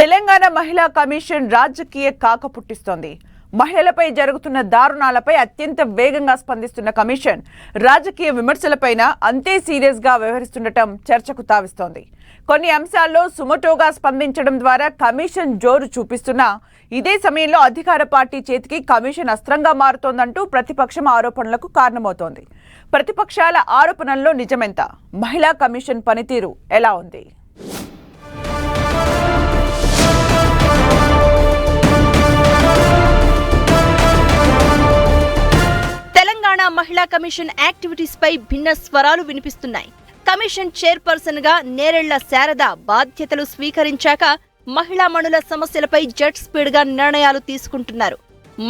తెలంగాణ మహిళా కమిషన్ రాజకీయ కాక పుట్టిస్తోంది. మహిళలపై జరుగుతున్న దారుణాలపై అత్యంత వేగంగా స్పందిస్తున్న కమిషన్ రాజకీయ విమర్శలపైన అంతే సీరియస్ గా వ్యవహరిస్తుండటం చర్చకు తావిస్తోంది. కొన్ని అంశాల్లో సుమోటోగా స్పందించడం ద్వారా కమిషన్ జోరు చూపిస్తున్నా ఇదే సమయంలో అధికార పార్టీ చేతికి కమిషన్ అస్త్రంగా మారుతోందంటూ ప్రతిపక్షం ఆరోపణలకు కారణమవుతోంది. ప్రతిపక్షాల ఆరోపణల్లో నిజమెంత? మహిళా కమిషన్ పనితీరు ఎలా ఉంది? తెలంగాణ మహిళా కమిషన్ యాక్టివిటీస్ పై భిన్న స్వరాలు వినిపిస్తున్నాయి. కమిషన్ చైర్పర్సన్ గా నేరెళ్ల శారద బాధ్యతలు స్వీకరించాక మహిళా మణుల సమస్యలపై జెట్ స్పీడ్ గా నిర్ణయాలు తీసుకుంటున్నారు.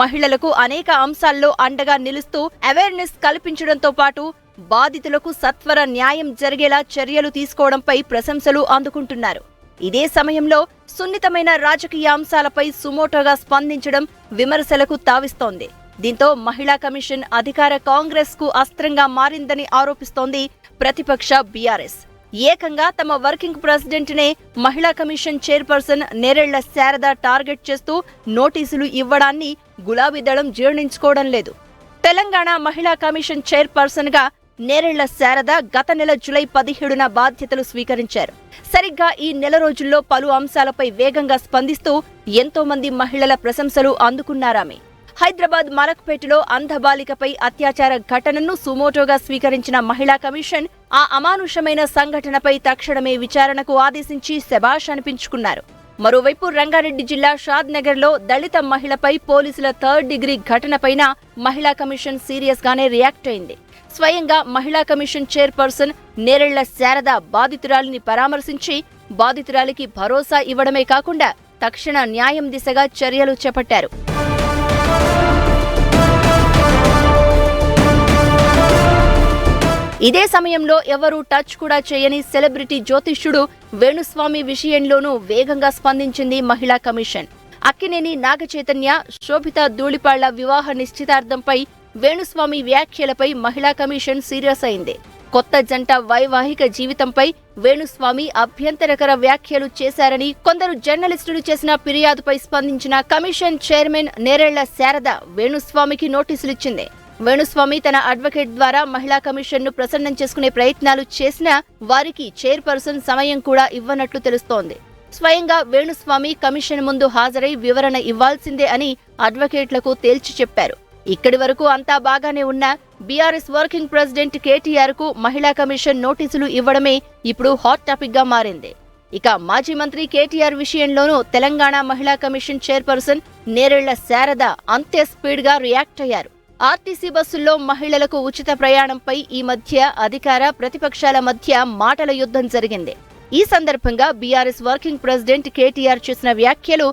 మహిళలకు అనేక అంశాల్లో అండగా నిలుస్తూ అవేర్నెస్ కల్పించడంతో పాటు బాధితులకు సత్వర న్యాయం జరిగేలా చర్యలు తీసుకోవడంపై ప్రశంసలు అందుకుంటున్నారు. ఇదే సమయంలో సున్నితమైన రాజకీయ అంశాలపై సుమోటోగా స్పందించడం విమర్శలకు తావిస్తోంది. దీంతో మహిళా కమిషన్ అధికార కాంగ్రెస్ కు అస్త్రంగా మారిందని ఆరోపిస్తోంది ప్రతిపక్ష బీఆర్ఎస్. ఏకంగా తమ వర్కింగ్ ప్రెసిడెంట్ నే మహిళా commission chairperson Nerella Sharada target చేస్తూ నోటీసులు ఇవ్వడాన్ని గులాబీ దళం జీర్ణించుకోవడం లేదు. తెలంగాణ మహిళా కమిషన్ చైర్పర్సన్ గా నేరెళ్ల శారద గత నెల జూలై 17న బాధ్యతలు స్వీకరించారు. సరిగ్గా ఈ నెల రోజుల్లో పలు అంశాలపై వేగంగా స్పందిస్తూ ఎంతో మంది మహిళల ప్రశంసలు అందుకున్నారామె. హైదరాబాద్ మలక్పేటలో అంధబాలికపై అత్యాచార ఘటనను సుమోటోగా స్వీకరించిన మహిళా కమిషన్ ఆ అమానుషమైన సంఘటనపై తక్షణమే విచారణకు ఆదేశించి శభాష్ అనిపించుకున్నారు. మరోవైపు రంగారెడ్డి జిల్లా షాద్నగర్ లో దళిత మహిళపై పోలీసుల 3rd డిగ్రీ ఘటనపైన మహిళా కమిషన్ సీరియస్ గానే రియాక్ట్ అయింది. స్వయంగా మహిళా కమిషన్ చైర్పర్సన్ నేరెళ్ల శారద బాధితురాలిని పరామర్శించి బాధితురాలికి భరోసా ఇవ్వడమే కాకుండా తక్షణ న్యాయం దిశగా చర్యలు చేపట్టారు. ఇదే సమయంలో ఎవరూ టచ్ కూడా చేయని సెలబ్రిటీ జ్యోతిష్యుడు వేణుస్వామి విషయంలోనూ వేగంగా స్పందించింది మహిళా కమిషన్. అక్కినేని నాగచైతన్య, శోభిత ధూళిపాళ్ల వివాహ నిశ్చితార్థంపై వేణుస్వామి వ్యాఖ్యలపై మహిళా కమిషన్ సీరియస్ అయింది. కొత్త జంట వైవాహిక జీవితంపై వేణుస్వామి అభ్యంతరకర వ్యాఖ్యలు చేశారని కొందరు జర్నలిస్టులు చేసిన ఫిర్యాదుపై స్పందించిన కమిషన్ చైర్మన్ నేరెళ్ల శారద వేణుస్వామికి నోటీసులిచ్చింది. వేణుస్వామి తన అడ్వకేట్ ద్వారా మహిళా కమిషన్ ను ప్రసన్నం చేసుకునే ప్రయత్నాలు చేసినా వారికి చైర్పర్సన్ సమయం కూడా ఇవ్వనట్లు తెలుస్తోంది. స్వయంగా వేణుస్వామి కమిషన్ ముందు హాజరై వివరణ ఇవ్వాల్సిందే అని అడ్వకేట్లకు తేల్చి చెప్పారు. ఇక్కడి వరకు అంతా బాగానే ఉన్న బీఆర్ఎస్ వర్కింగ్ ప్రెసిడెంట్ కేటీఆర్ కు మహిళా కమిషన్ నోటీసులు ఇవ్వడమే ఇప్పుడు హాట్ టాపిక్ గా మారింది. ఇక మాజీ మంత్రి కేటీఆర్ విషయంలోనూ తెలంగాణ మహిళా కమిషన్ చైర్పర్సన్ నేరెళ్ల శారద అంతే స్పీడ్ గా రియాక్ట్ అయ్యారు. ఆర్టీసీ బస్సుల్లో మహిళలకు ఉచిత ప్రయాణంపై ఈ మధ్య అధికార ప్రతిపక్షాల మధ్య మాటల యుద్ధం జరిగింది. ఈ సందర్భంగా బీఆర్ఎస్ వర్కింగ్ ప్రెసిడెంట్ కేటీఆర్ చేసిన వ్యాఖ్యలు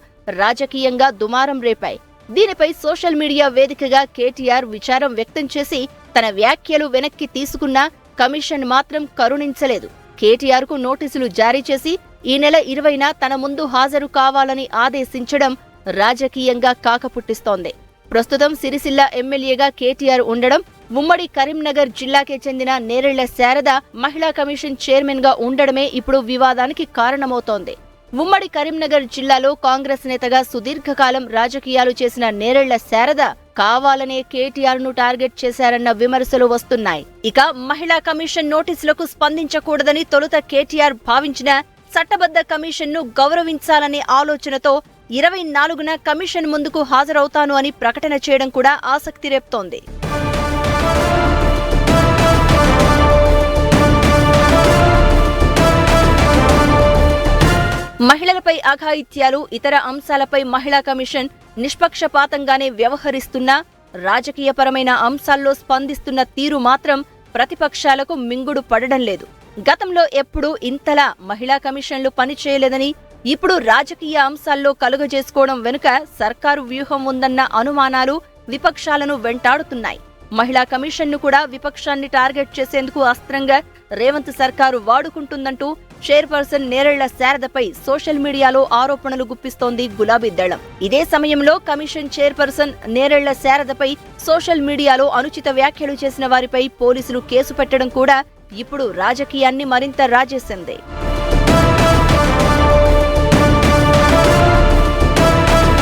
రాజకీయంగా దుమారం రేపాయి. దీనిపై సోషల్ మీడియా వేదికగా కేటీఆర్ విచారం వ్యక్తం చేసి తన వ్యాఖ్యలు వెనక్కి తీసుకున్నా కమిషన్ మాత్రం కరుణించలేదు. కేటీఆర్ కు నోటీసులు జారీ చేసి ఈ నెల 20న తన ముందు హాజరు కావాలని ఆదేశించడం రాజకీయంగా కాకపుట్టిస్తోంది. ప్రస్తుతం సిరిసిల్ల ఎమ్మెల్యేగా కేటీఆర్ ఉండడం, ఉమ్మడి కరీంనగర్ జిల్లాకే చెందిన నేరెళ్ల శారద మహిళా కమిషన్ చైర్మన్ గా ఉండడమే ఇప్పుడు వివాదానికి కారణమవుతోంది. ఉమ్మడి కరీంనగర్ జిల్లాలో కాంగ్రెస్ నేతగా సుదీర్ఘకాలం రాజకీయాలు చేసిన నేరెళ్ల శారద కావాలనే కేటీఆర్ ను టార్గెట్ చేశారన్న విమర్శలు వస్తున్నాయి. ఇక మహిళా కమిషన్ నోటీసులకు స్పందించకూడదని తొలుత కేటీఆర్ భావించిన చట్టబద్ధ కమిషన్ ను గౌరవించాలనే ఆలోచనతో 24న కమిషన్ ముందుకు హాజరవుతాను అని ప్రకటన చేయడం కూడా ఆసక్తి రేపుతోంది. మహిళలపై అఘాయిత్యాలు, ఇతర అంశాలపై మహిళా కమిషన్ నిష్పక్షపాతంగానే వ్యవహరిస్తున్నా రాజకీయపరమైన అంశాల్లో స్పందిస్తున్న తీరు మాత్రం ప్రతిపక్షాలకు మింగుడు పడడం లేదు. గతంలో ఎప్పుడూ ఇంతలా మహిళా కమిషన్లు పనిచేయలేదని, ఇప్పుడు రాజకీయ అంశాల్లో కలుగజేసుకోవడం వెనుక సర్కారు వ్యూహం ఉందన్న అనుమానాలు విపక్షాలను వెంటాడుతున్నాయి. మహిళా కమిషన్ ను కూడా విపక్షాన్ని టార్గెట్ చేసేందుకు అస్త్రంగా రేవంత్ సర్కారు వాడుకుంటుందంటూ చైర్పర్సన్ నేరెళ్ల శారదపై సోషల్ మీడియాలో ఆరోపణలు గుప్పిస్తోంది గులాబీ దళం. ఇదే సమయంలో కమిషన్ చైర్పర్సన్ నేరెళ్ల శారదపై సోషల్ మీడియాలో అనుచిత వ్యాఖ్యలు చేసిన వారిపై పోలీసులు కేసు పెట్టడం కూడా ఇప్పుడు రాజకీయాన్ని మరింత రాజేసింది.